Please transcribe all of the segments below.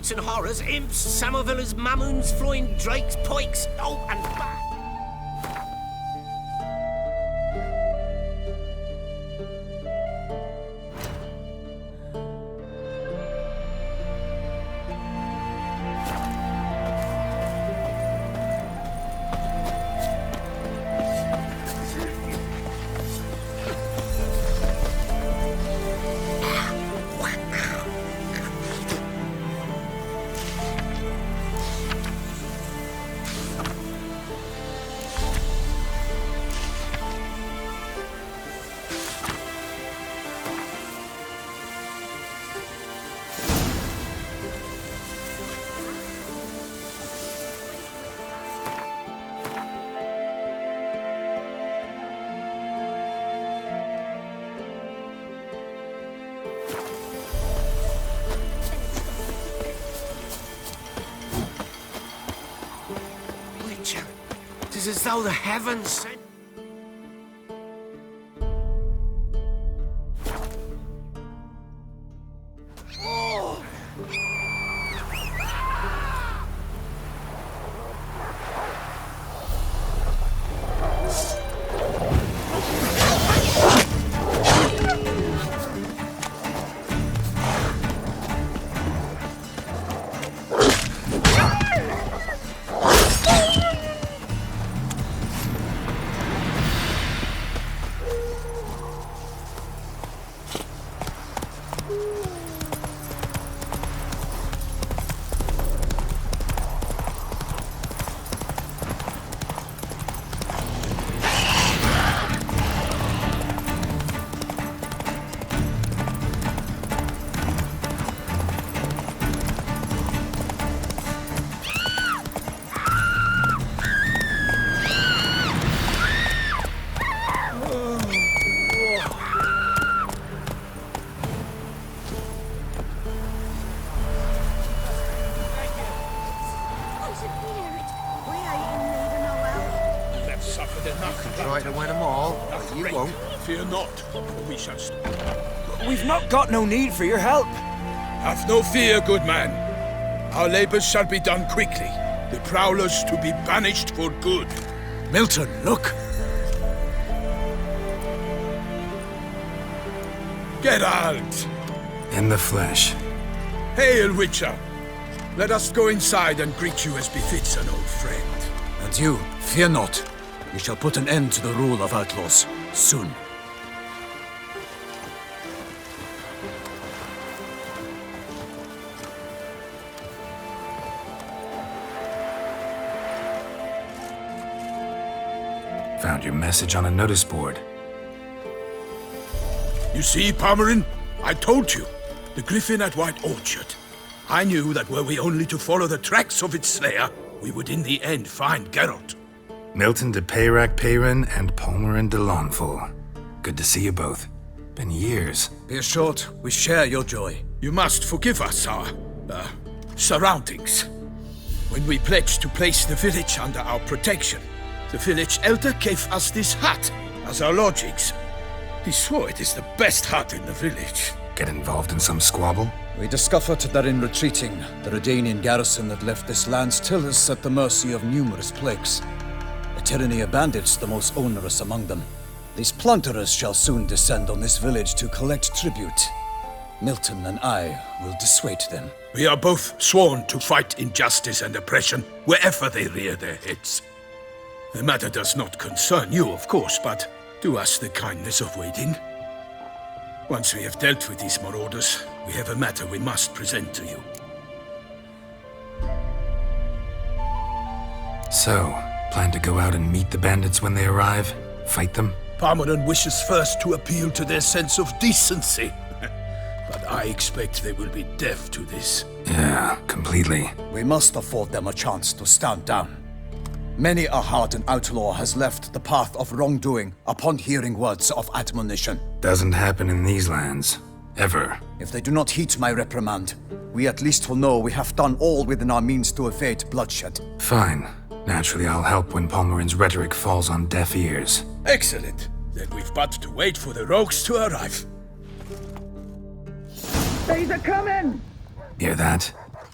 frights and horrors, imps, Samovillas, mamoons, flying drakes, pikes, oh, and back. It is as though the heavens sent. Try to win them all, but you won't. Fear not, for we shall stop. We've not got no need for your help. Have no fear, good man. Our labors shall be done quickly. The prowlers to be banished for good. Milton, look! Geralt! In the flesh. Hail, Witcher! Let us go inside and greet you as befits an old friend. And you, fear not. We shall put an end to the rule of outlaws, soon. Found your message on a notice board. You see, Palmerin? I told you. The griffin at White Orchard. I knew that were we only to follow the tracks of its slayer, we would in the end find Geralt. Milton de Peyrac Peyrin and Palmerin de Lawnful. Good to see you both. Been years. Be assured, we share your joy. You must forgive us our, surroundings. When we pledged to place the village under our protection, the village elder gave us this hut as our lodgings. He swore it is the best hut in the village. Get involved in some squabble? We discovered that in retreating, the Redanian garrison that left this land still is at the mercy of numerous plagues. A tyranny of bandits, the most onerous among them. These plunderers shall soon descend on this village to collect tribute. Milton and I will dissuade them. We are both sworn to fight injustice and oppression wherever they rear their heads. The matter does not concern you, of course, but do us the kindness of waiting. Once we have dealt with these marauders, we have a matter we must present to you. So, plan to go out and meet the bandits when they arrive? Fight them? Palmerin wishes first to appeal to their sense of decency. But I expect they will be deaf to this. Yeah, completely. We must afford them a chance to stand down. Many a hardened outlaw has left the path of wrongdoing upon hearing words of admonition. Doesn't happen in these lands. Ever. If they do not heed my reprimand, we at least will know we have done all within our means to evade bloodshed. Fine. Naturally, I'll help when Palmerin's rhetoric falls on deaf ears. Excellent. Then we've but to wait for the rogues to arrive. They're coming! Hear that?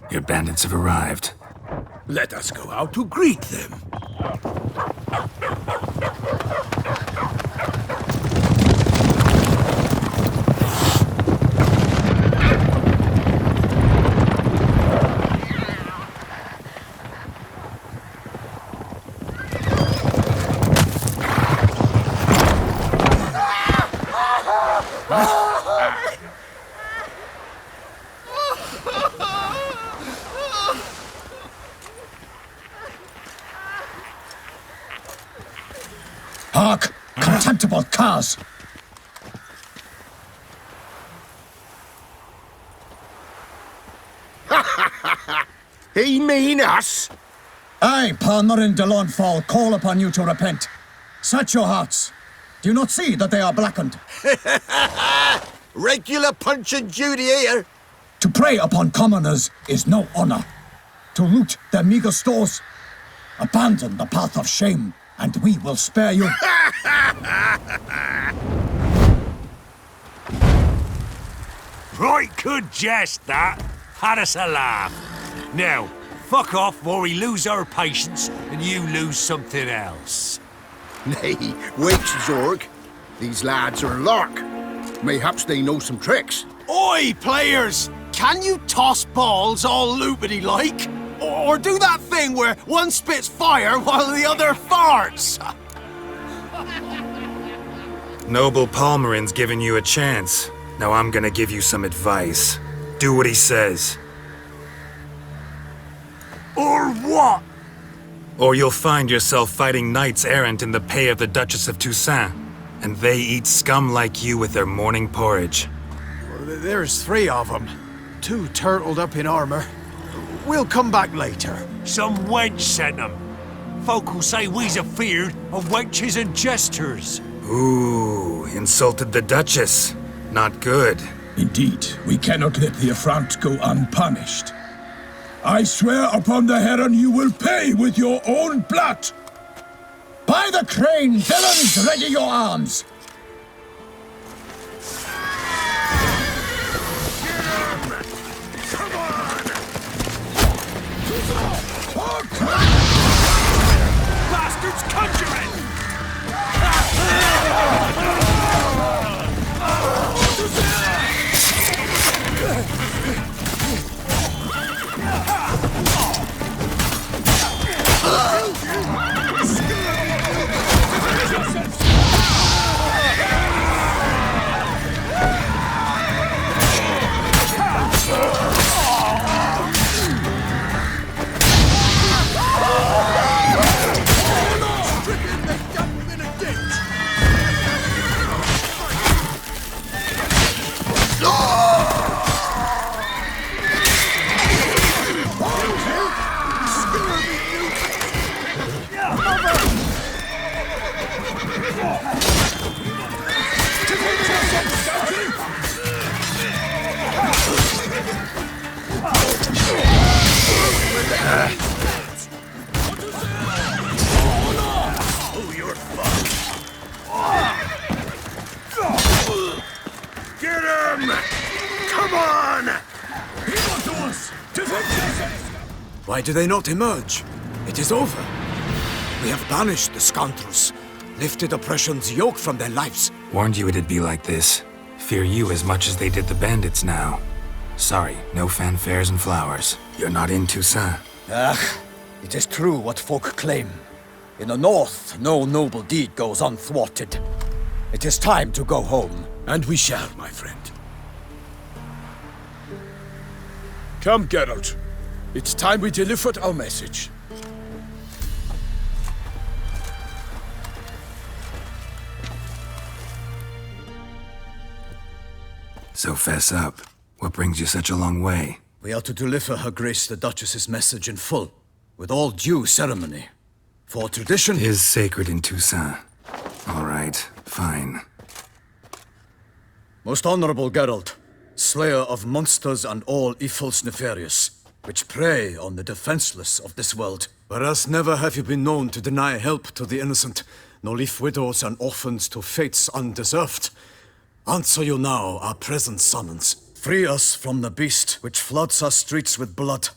Your bandits have arrived. Let us go out to greet them. Hark! Contemptible curs! He mean us? I, Palmerin de Lawnfall, call upon you to repent. Set your hearts. Do you not see that they are blackened? Regular punch and Judy here. To prey upon commoners is no honor. To loot their meager stores, abandon the path of shame, and we will spare you. Right good jest, that. Had us a laugh. Now, fuck off or we lose our patience and you lose something else. Nay, wait, Zorg. These lads are lark. Mayhaps they know some tricks. Oi, players! Can you toss balls all loopity-like? Or do that thing where one spits fire while the other farts? Noble Palmerin's given you a chance. Now I'm gonna give you some advice. Do what he says. Or what? Or you'll find yourself fighting knights errant in the pay of the Duchess of Toussaint. And they eat scum like you with their morning porridge. There's 3 of them. 2 turtled up in armor. We'll come back later. Some wench sent them. Folk will say we's afeard of wenches and jesters. Ooh, insulted the Duchess. Not good. Indeed, we cannot let the affront go unpunished. I swear upon the Heron you will pay with your own blood! By the crane, villains, ready your arms! Bastards conjuring! Get him! Come on! Why do they not emerge? It is over. We have banished the scoundrels, lifted oppression's yoke from their lives. Warned you it'd be like this. Fear you as much as they did the bandits now. Sorry, no fanfares and flowers. You're not in Toussaint. Ah, it is true what folk claim. In the north, no noble deed goes unthwarted. It is time to go home. And we shall, my friend. Come, Geralt. It's time we delivered our message. So fess up. What brings you such a long way? We are to deliver Her Grace the Duchess's message in full, with all due ceremony. For tradition Is sacred in Toussaint. All right, fine. Most honorable Geralt, slayer of monsters and all evils nefarious, which prey on the defenseless of this world. Whereas never have you been known to deny help to the innocent, nor leave widows and orphans to fates undeserved. Answer you now our present summons. Free us from the beast which floods our streets with blood,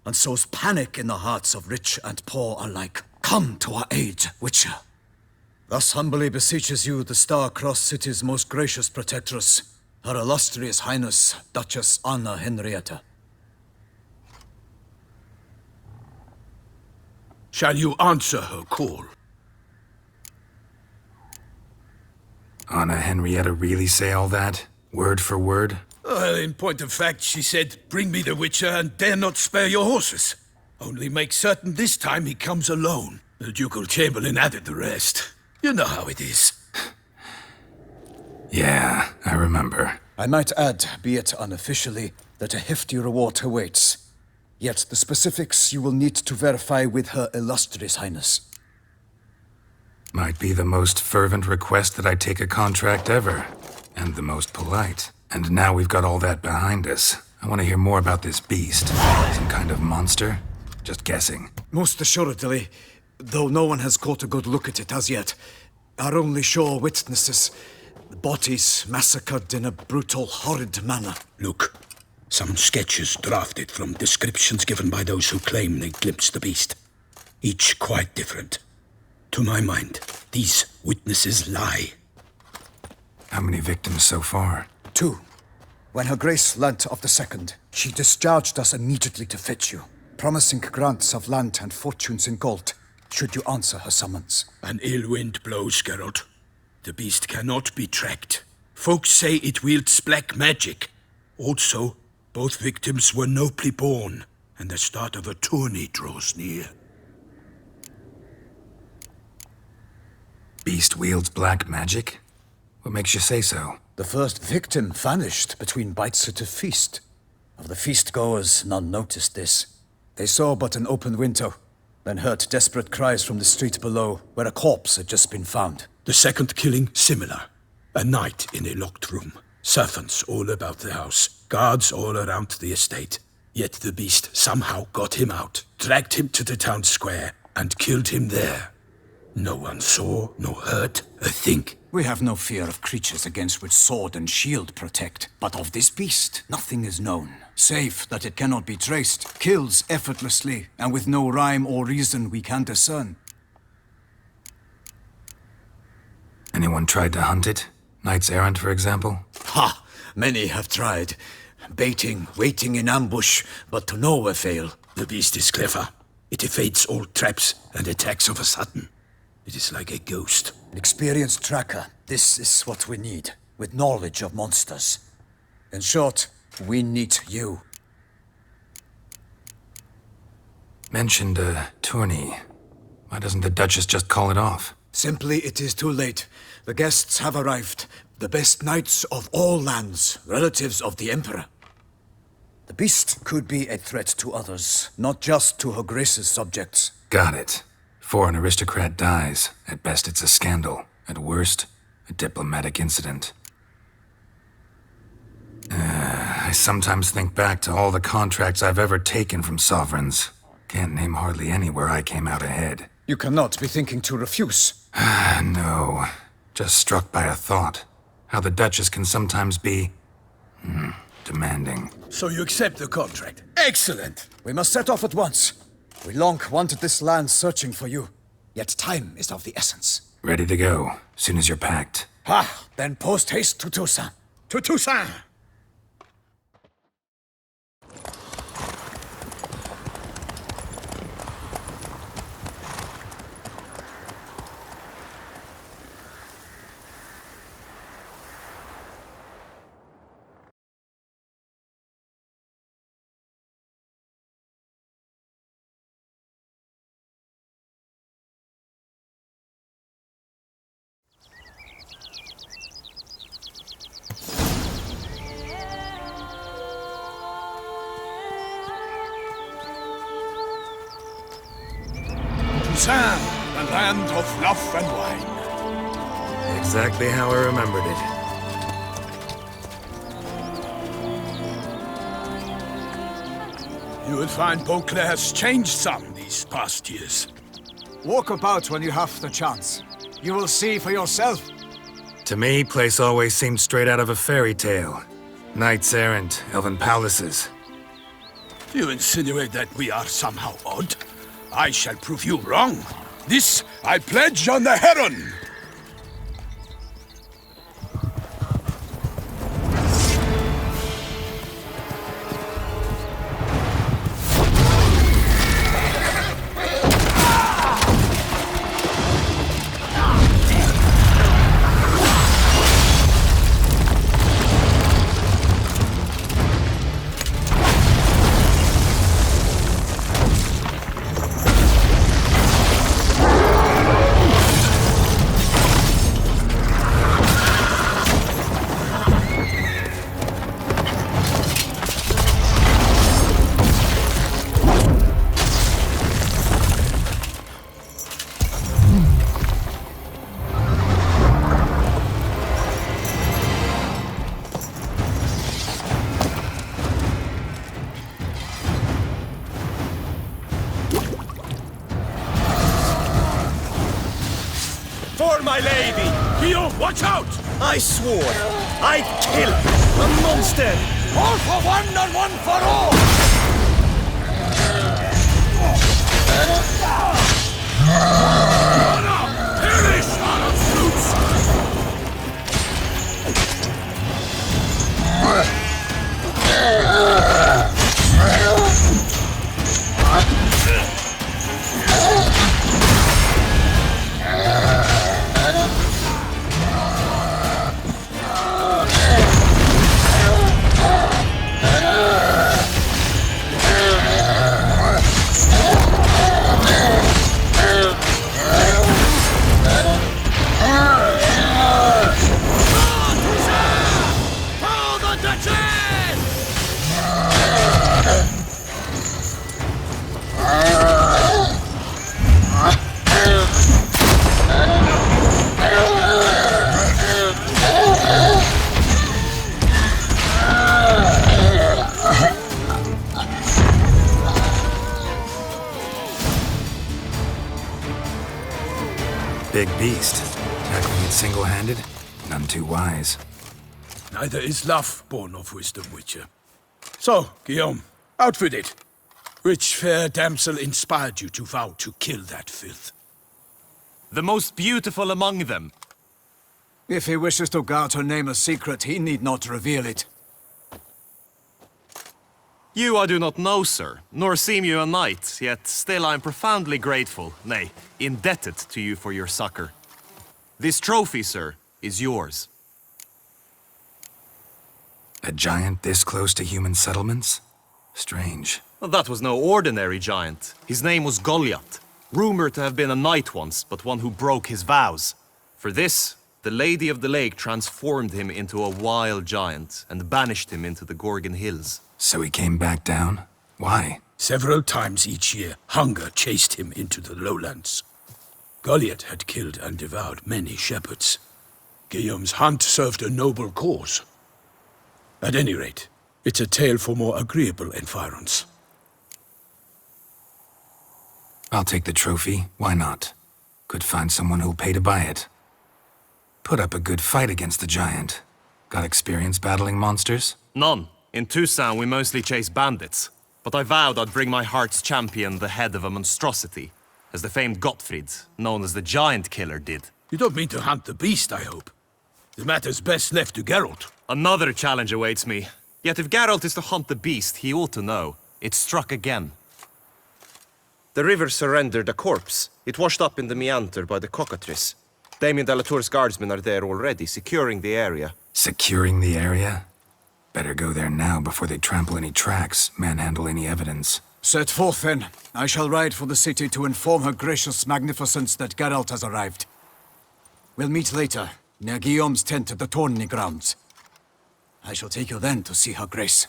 and sows panic in the hearts of rich and poor alike. Come to our aid, Witcher. Thus humbly beseeches you the Star-Crossed City's most gracious protectress, Her Illustrious Highness, Duchess Anna Henrietta. Shall you answer her call? Anna Henrietta really say all that? Word for word? Well, in point of fact, she said, bring me the Witcher and dare not spare your horses. Only make certain this time he comes alone. The Ducal Chamberlain added the rest. You know how it is. Yeah, I remember. I might add, be it unofficially, that a hefty reward awaits. Yet the specifics you will need to verify with Her Illustrious Highness. Might be the most fervent request that I take a contract ever. And the most polite. And now we've got all that behind us. I want to hear more about this beast. Some kind of monster? Just guessing. Most assuredly, though no one has caught a good look at it as yet. Our only sure witnesses. Bodies massacred in a brutal, horrid manner. Look, some sketches drafted from descriptions given by those who claim they glimpsed the beast. Each quite different. To my mind, these witnesses lie. How many victims so far? 2. When Her Grace learnt of the second, she discharged us immediately to fetch you, promising grants of land and fortunes in gold, should you answer her summons. An ill wind blows, Geralt. The beast cannot be tracked. Folks say it wields black magic. Also, both victims were nobly born, and the start of a tourney draws near. Beast wields black magic? What makes you say so? The first victim vanished between bites at a feast. Of the feast-goers, none noticed this. They saw but an open window, then heard desperate cries from the street below, where a corpse had just been found. The second killing, similar. A night in a locked room. Servants all about the house. Guards all around the estate. Yet the beast somehow got him out, dragged him to the town square, and killed him there. No one saw, nor heard a thing. We have no fear of creatures against which sword and shield protect. But of this beast, nothing is known. Save that it cannot be traced, kills effortlessly, and with no rhyme or reason we can discern. Anyone tried to hunt it? Knights errant, for example? Ha! Many have tried. Baiting, waiting in ambush, but to no avail. The beast is clever. It evades all traps and attacks of a sudden. It is like a ghost. An experienced tracker. This is what we need, with knowledge of monsters. In short, we need you. Mentioned a tourney. Why doesn't the Duchess just call it off? Simply, it is too late. The guests have arrived. The best knights of all lands, relatives of the Emperor. The beast could be a threat to others, not just to Her Grace's subjects. Got it. Before an aristocrat dies, at best it's a scandal. At worst, a diplomatic incident. I sometimes think back to all the contracts I've ever taken from sovereigns. Can't name hardly any where I came out ahead. You cannot be thinking to refuse. No. Just struck by a thought. How the Duchess can sometimes be... demanding. So you accept the contract? Excellent! We must set off at once. We long wanted this land searching for you. Yet time is of the essence. Ready to go, soon as you're packed. Ha! Then post haste to Toussaint. To Toussaint! Toussaint, the land of love and wine. Exactly how I remembered it. You will find Beauclair has changed some these past years. Walk about when you have the chance. You will see for yourself. To me, place always seemed straight out of a fairy tale. Knights errant, elven palaces. You insinuate that we are somehow odd? I shall prove you wrong. This I pledge on the Heron! For my lady! Guillaume, watch out! I swore I'd kill a monster! All for one and one for all! Perish, son of fruits! Big beast. Tackling it single-handed? None too wise. Neither is love born of wisdom, Witcher. So, Guillaume, out with it. Which fair damsel inspired you to vow to kill that filth? The most beautiful among them. If he wishes to guard her name a secret, he need not reveal it. You I do not know, sir, nor seem you a knight, yet still I am profoundly grateful, nay, indebted to you for your succor. This trophy, sir, is yours. A giant this close to human settlements? Strange. Well, that was no ordinary giant. His name was Goliath, rumored to have been a knight once, but one who broke his vows. For this, the Lady of the Lake transformed him into a wild giant and banished him into the Gorgon Hills. So he came back down? Why? Several times each year, hunger chased him into the lowlands. Goliath had killed and devoured many shepherds. Guillaume's hunt served a noble cause. At any rate, it's a tale for more agreeable environs. I'll take the trophy. Why not? Could find someone who'll pay to buy it. Put up a good fight against the giant. Got experience battling monsters? None. In Toussaint we mostly chase bandits. But I vowed I'd bring my heart's champion the head of a monstrosity, as the famed Gottfried, known as the Giant Killer, did. You don't mean to hunt the beast, I hope. The matter's best left to Geralt. Another challenge awaits me. Yet if Geralt is to hunt the beast, he ought to know. It struck again. The river surrendered a corpse. It washed up in the meander by the cockatrice. Damien de la Tour's guardsmen are there already, securing the area. Securing the area? Better go there now before they trample any tracks, manhandle any evidence. Set forth, then. I shall ride for the city to inform her gracious magnificence that Geralt has arrived. We'll meet later, near Guillaume's tent at the tourney grounds. I shall take you then to see her grace.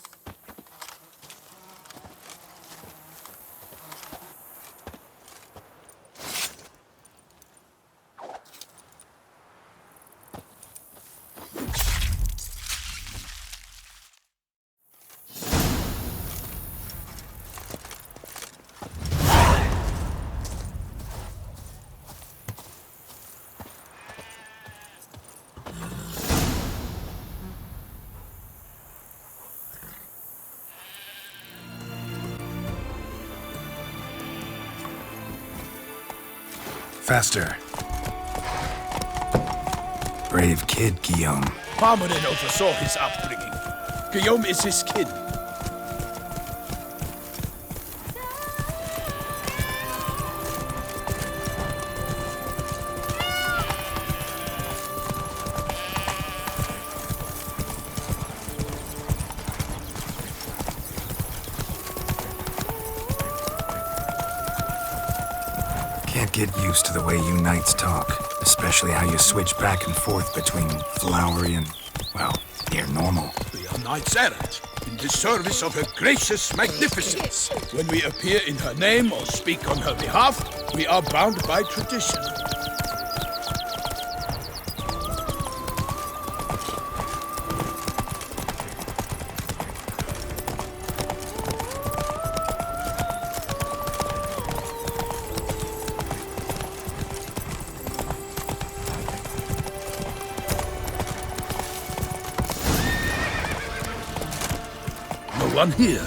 Faster. Brave kid, Guillaume. Parmanin oversaw his upbringing. Guillaume is his kin. Can't get used to the way you knights talk, especially how you switch back and forth between flowery and, well, near normal. We are knights errant, in the service of her gracious magnificence. When we appear in her name or speak on her behalf, we are bound by tradition. No one here.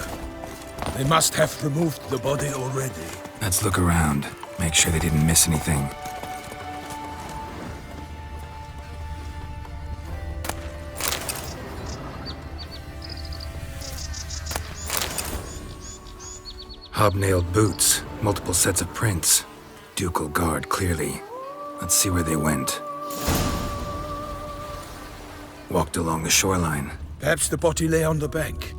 They must have removed the body already. Let's look around. Make sure they didn't miss anything. Hobnailed boots, multiple sets of prints. Ducal guard, clearly. Let's see where they went. Walked along the shoreline. Perhaps the body lay on the bank.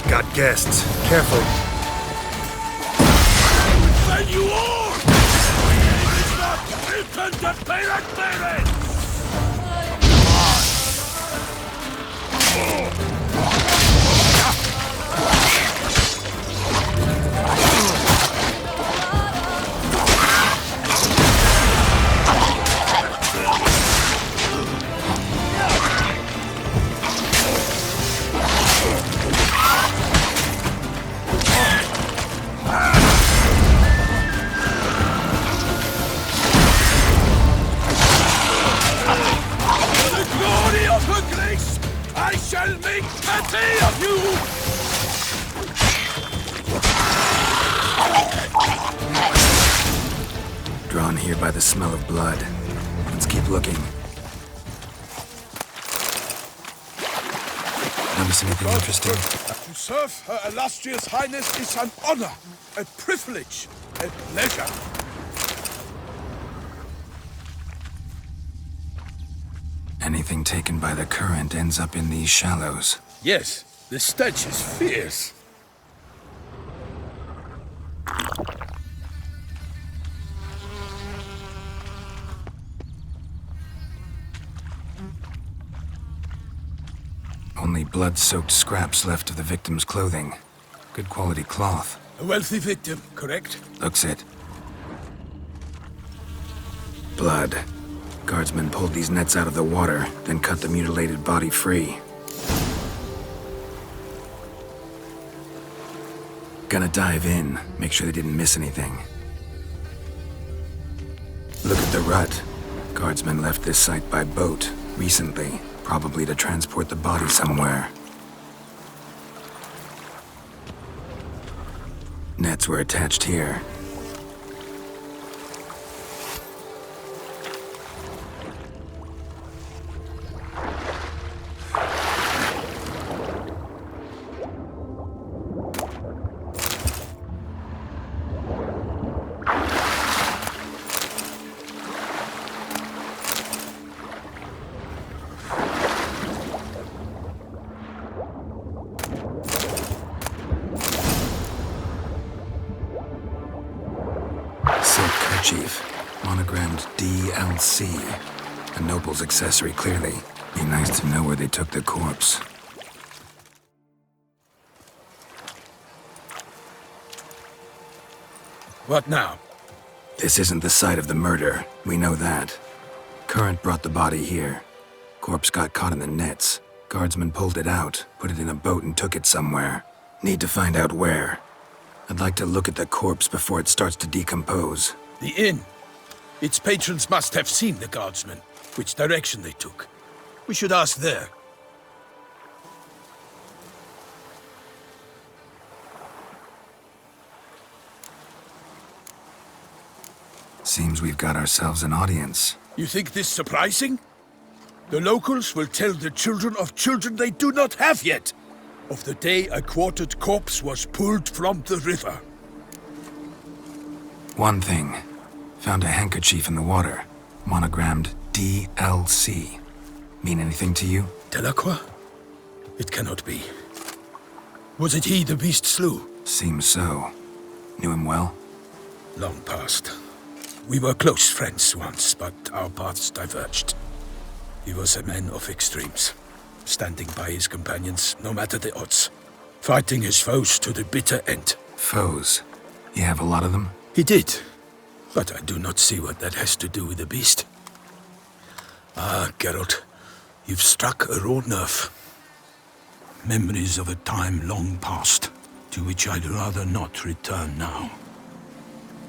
Got guests. Careful. Then you are! It is not written to pirate pirates! I shall make petty of you! Drawn here by the smell of blood. Let's keep looking. Notice anything interesting? To serve Her Illustrious Highness is an honor, a privilege, a pleasure. Anything taken by the current ends up in these shallows. Yes, the stench is fierce. Only blood-soaked scraps left of the victim's clothing. Good quality cloth. A wealthy victim, correct? Looks it. Blood. Guardsmen pulled these nets out of the water, then cut the mutilated body free. Gonna dive in, make sure they didn't miss anything. Look at the rut. Guardsmen left this site by boat, recently, probably to transport the body somewhere. Nets were attached here. Silk kerchief, monogrammed DLC. A noble's accessory, clearly. Be nice to know where they took the corpse. What now? This isn't the site of the murder. We know that. Current brought the body here. Corpse got caught in the nets. Guardsmen pulled it out, put it in a boat and took it somewhere. Need to find out where. I'd like to look at the corpse before it starts to decompose. The inn. Its patrons must have seen the guardsmen, which direction they took. We should ask there. Seems we've got ourselves an audience. You think this surprising? The locals will tell the children of children they do not have yet, of the day a quartered corpse was pulled from the river. One thing. Found a handkerchief in the water, monogrammed DLC. Mean anything to you? Delacroix? It cannot be. Was it he the beast slew? Seems so. Knew him well? Long past. We were close friends once, but our paths diverged. He was a man of extremes, standing by his companions, no matter the odds, fighting his foes to the bitter end. Foes? You have a lot of them? He did, but I do not see what that has to do with the beast. Ah, Geralt, you've struck a raw nerve. Memories of a time long past, to which I'd rather not return now.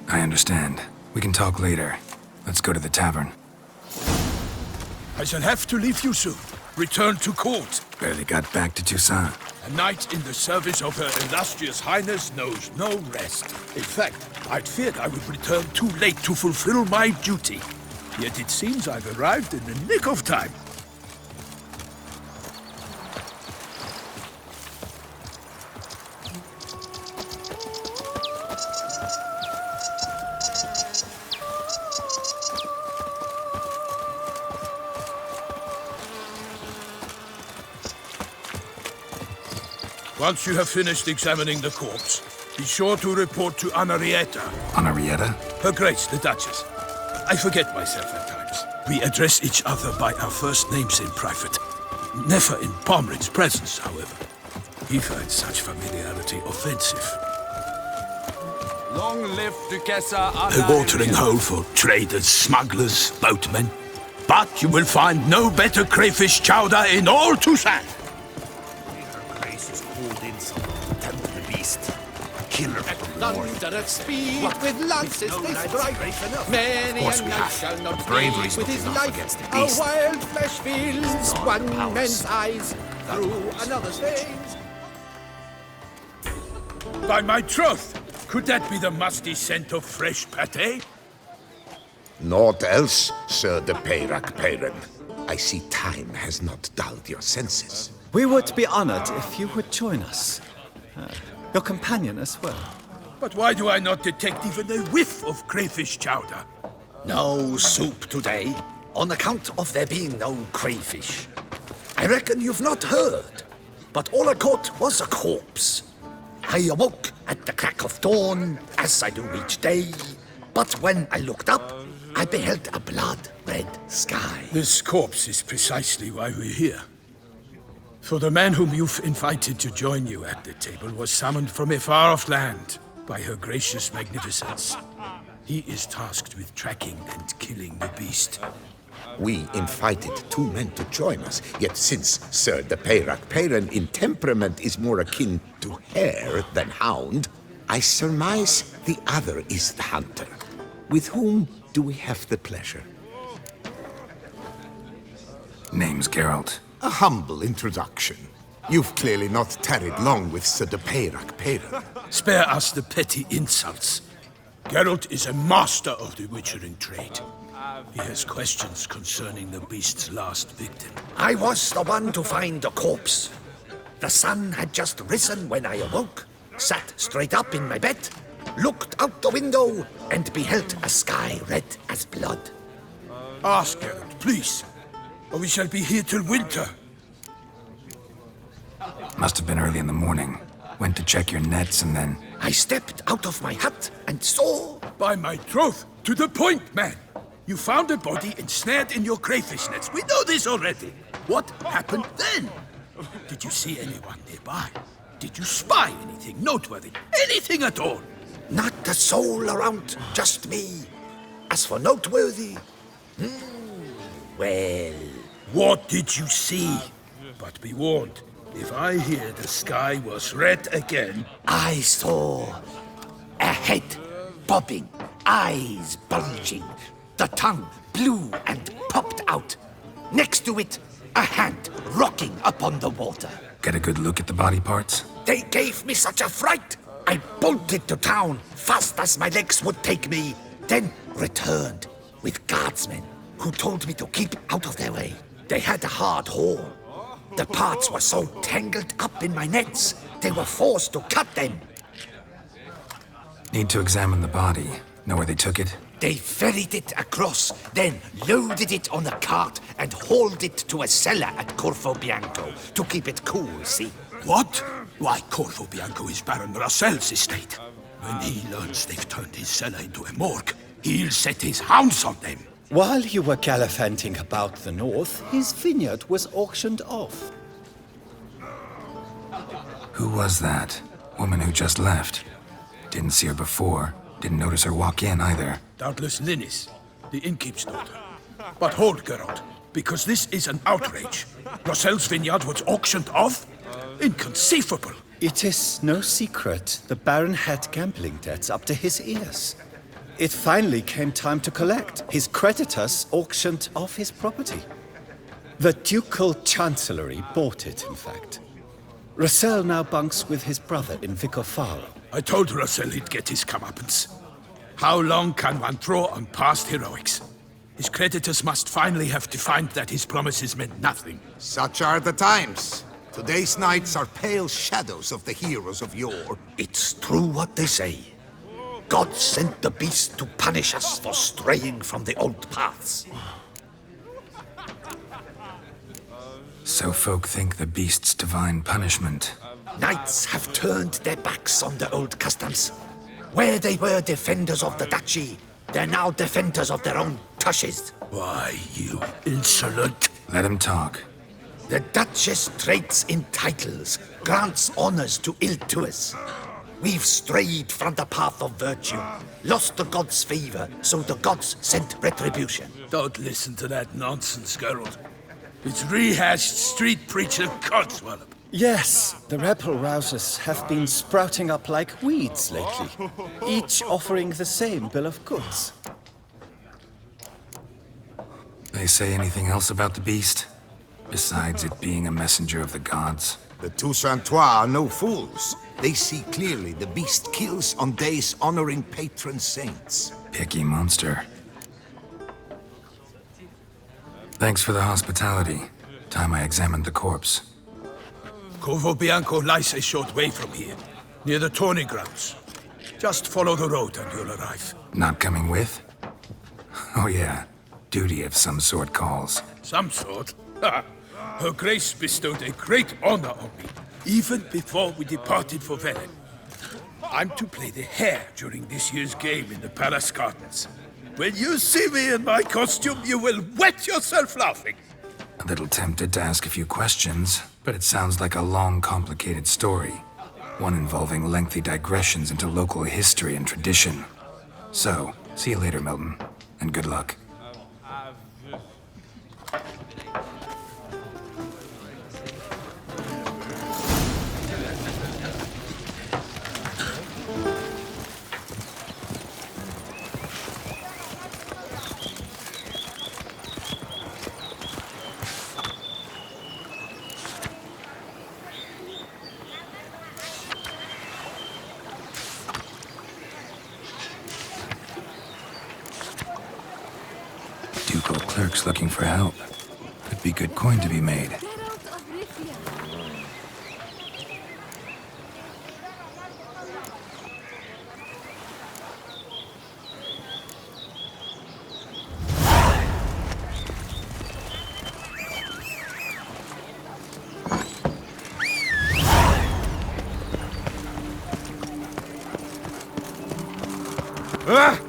I understand. We can talk later. Let's go to the tavern. I shall have to leave you soon. Return to court. Barely got back to Toussaint. A knight in the service of Her Illustrious Highness knows no rest. In fact, I'd feared I would return too late to fulfill my duty. Yet it seems I've arrived in the nick of time. Once you have finished examining the corpse, be sure to report to Anarietta. Anarietta? Her Grace, the Duchess. I forget myself at times. We address each other by our first names in private. Never in Pomrin's presence, however. He finds such familiarity offensive. Long live Duchessa A watering hole for traders, smugglers, boatmen. But you will find no better crayfish chowder in all Toussaint. Thunder at speed with lances they strike. Many a knight shall not Bravery's with not his enough life. against the A beast. wild flesh fills one powers. man's eyes through another's veins. By my troth, could that be the musty scent of fresh pâté? Naught else, Sir de Peyrac Peyren. I see time has not dulled your senses. We would be honored if you would join us. Your companion as well. But why do I not detect even a whiff of crayfish chowder? No soup today, on account of there being no crayfish. I reckon you've not heard, but all I caught was a corpse. I awoke at the crack of dawn, as I do each day, but when I looked up, I beheld a blood-red sky. This corpse is precisely why we're here. For the man whom you've invited to join you at the table was summoned from a far-off land by her gracious magnificence. He is tasked with tracking and killing the beast. We invited two men to join us, yet since Sir de Peyrac Peyren in temperament is more akin to hare than hound, I surmise the other is the hunter. With whom do we have the pleasure? Name's Geralt. A humble introduction. You've clearly not tarried long with Sir de Peyrac Peyren. Spare us the petty insults. Geralt is a master of the witchering trade. He has questions concerning the beast's last victim. I was the one to find the corpse. The sun had just risen when I awoke, sat straight up in my bed, looked out the window, and beheld a sky red as blood. Ask Geralt, please, or we shall be here till winter. Must have been early in the morning. Went to check your nets and then... I stepped out of my hut and saw... By my troth, to the point, man! You found a body ensnared in your crayfish nets. We know this already. What happened then? Did you see anyone nearby? Did you spy anything noteworthy? Anything at all? Not a soul around, just me. As for noteworthy... well... What did you see? But be warned, if I hear the sky was red again... I saw a head bobbing, eyes bulging, The tongue blew and popped out. Next to it, a hand rocking upon the water. Get a good look at the body parts? They gave me such a fright. I bolted to town fast as my legs would take me, then returned with guardsmen who told me to keep out of their way. They had a hard haul. The parts were so tangled up in my nets, they were forced to cut them. Need to examine the body. Know where they took it? They ferried it across, then loaded it on a cart and hauled it to a cellar at Corvo Bianco to keep it cool, see? What? Why, Corvo Bianco is Baron Russell's estate. When he learns they've turned his cellar into a morgue, he'll set his hounds on them. While you were gallivanting about the north, his vineyard was auctioned off. Who was that? Woman who just left. Didn't see her before. Didn't notice her walk in either. Doubtless Linnis, the innkeep's daughter. But hold, Geralt, because this is an outrage. Russell's vineyard was auctioned off? Inconceivable. It is no secret the Baron had gambling debts up to his ears. It finally came time to collect. His creditors auctioned off his property. The Ducal Chancellery bought it, in fact. Russell now bunks with his brother in Vicofaro. I told Russell he'd get his comeuppance. How long can one draw on past heroics? His creditors must finally have to find that his promises meant nothing. Such are the times. Today's knights are pale shadows of the heroes of yore. It's true what they say. God sent the beast to punish us for straying from the old paths. So folk think the beast's divine punishment. Knights have turned their backs on the old customs. Where they were defenders of the duchy, they're now defenders of their own tushes. Why, you insolent... Let him talk. The Duchess trades in titles, grants honors to ill-doers. We've strayed from the path of virtue, lost the gods' favor, so the gods sent retribution. Don't listen to that nonsense, Geralt. It's rehashed street preacher codswallop. Yes, the rebel rousers have been sprouting up like weeds lately, each offering the same bill of goods. They say anything else about the beast? Besides it being a messenger of the gods? The Toussaintois are no fools. They see clearly the beast kills on days honoring patron saints. Picky monster. Thanks for the hospitality. Time I examined the corpse. Corvo Bianco lies a short way from here, near the tourney grounds. Just follow the road and you'll arrive. Not coming with? Oh yeah, duty of some sort calls. Some sort? Ha! Her Grace bestowed a great honor on me, even before we departed for Velen. I'm to play the hare during this year's game in the palace gardens. When you see me in my costume, you will wet yourself laughing. A little tempted to ask a few questions, but it sounds like a long, complicated story. One involving lengthy digressions into local history and tradition. So, see you later, Milton, and good luck. Ducal clerks looking for help. Could be good coin to be made. Ah!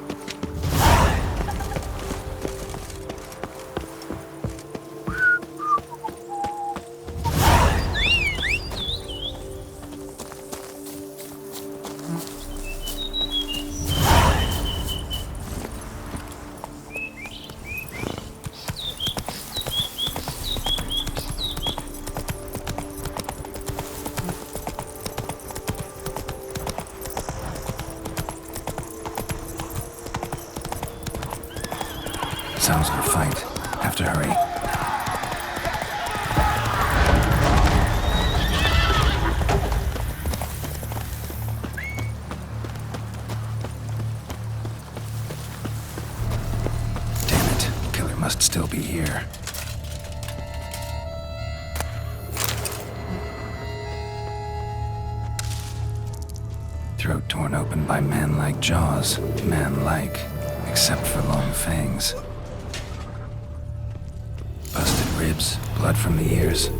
sounds of a fight. Have to hurry. Damn it. Killer must still be here. Throat torn open by man-like jaws. Man-like, except for long fangs. Busted ribs, blood from the ears.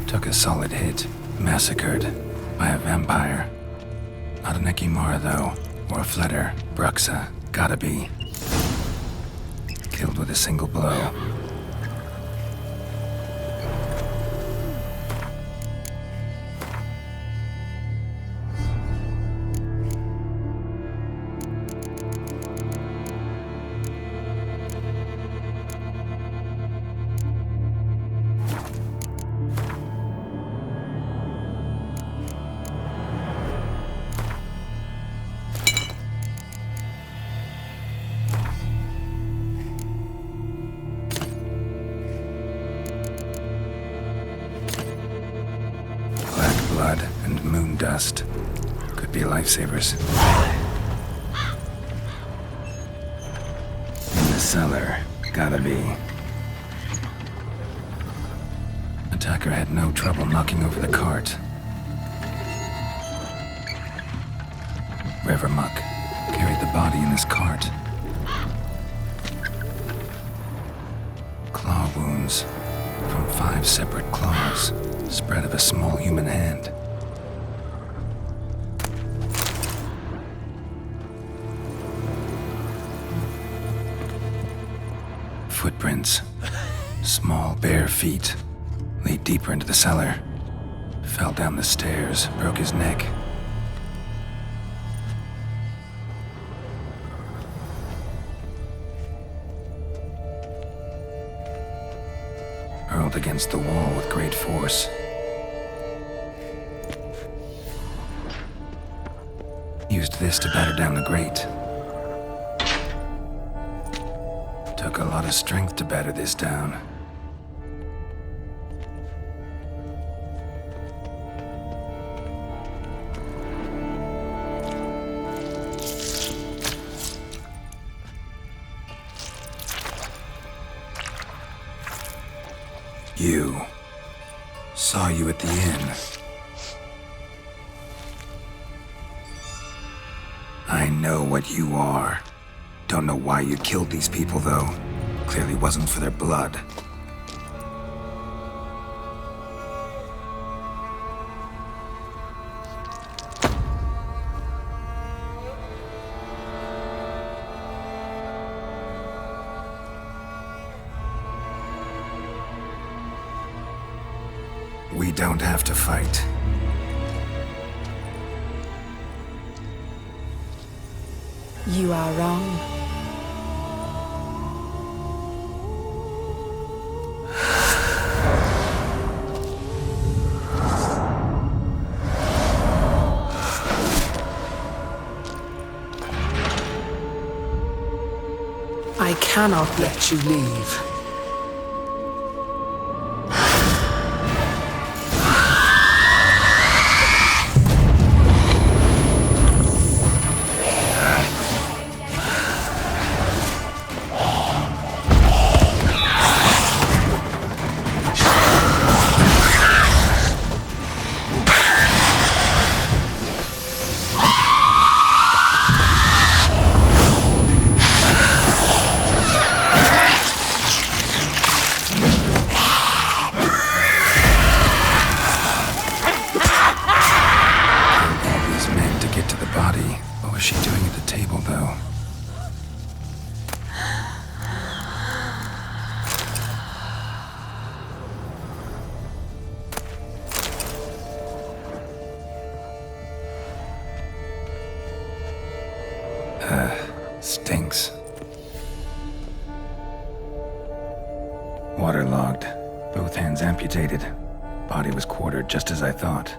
Took a solid hit. Massacred by a vampire. Not an Ekimara, though, or a Fletter. Bruxa, gotta be. Killed with a single blow. Blood and moon dust. Could be lifesavers. In the cellar. Gotta be. Attacker had no trouble knocking over the cart. Rever Muck carried the body in his cart. Claw wounds from 5 separate claws. Spread of a small human hand. Footprints. Small, bare feet. Lead deeper into the cellar. Fell down the stairs, broke his neck. Hurled against the wall with great force. Used this to batter down the grate. Took a lot of strength to batter this down. You. Saw you at the inn. I know what you are. Don't know why you killed these people, though. Clearly wasn't for their blood. We don't have to fight. You are wrong. I cannot let you leave. Stinks. Waterlogged. Both hands amputated. Body was quartered just as I thought.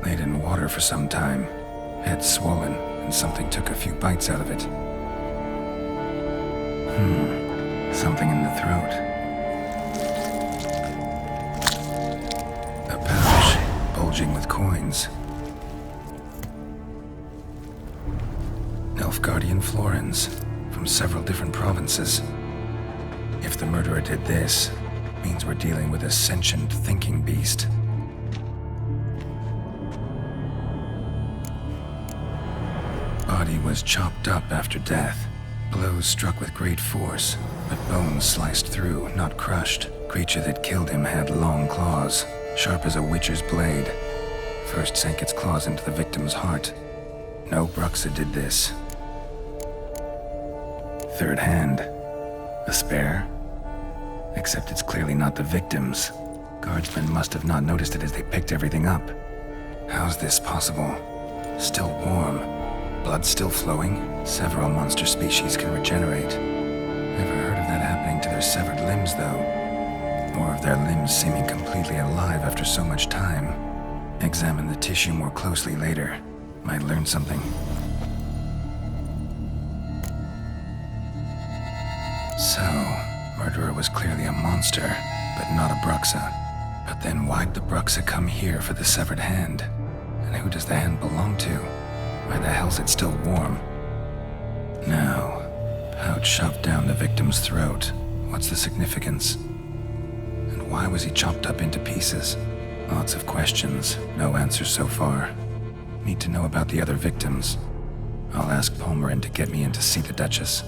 Laid in water for some time. Head swollen, and something took a few bites out of it. Something in the throat. A pouch, bulging with coins. Nilfgaardian florins, from several different provinces. If the murderer did this, means we're dealing with a sentient thinking beast. Body was chopped up after death. Blows struck with great force, but bones sliced through, not crushed. Creature that killed him had long claws, sharp as a witcher's blade. First sank its claws into the victim's heart. No Bruxa did this. Third hand. A spare? Except it's clearly not the victim's. Guardsmen must have not noticed it as they picked everything up. How's this possible? Still warm. Blood still flowing? Several monster species can regenerate. Never heard of that happening to their severed limbs, though. Or of their limbs seeming completely alive after so much time. Examine the tissue more closely later. Might learn something. So, murderer was clearly a monster, but not a Bruxa. But then why'd the Bruxa come here for the severed hand? And who does the hand belong to? Why the hell's it still warm? Now, pouch shoved down the victim's throat. What's the significance? And why was he chopped up into pieces? Lots of questions, no answers so far. Need to know about the other victims. I'll ask Palmerin to get me in to see the Duchess.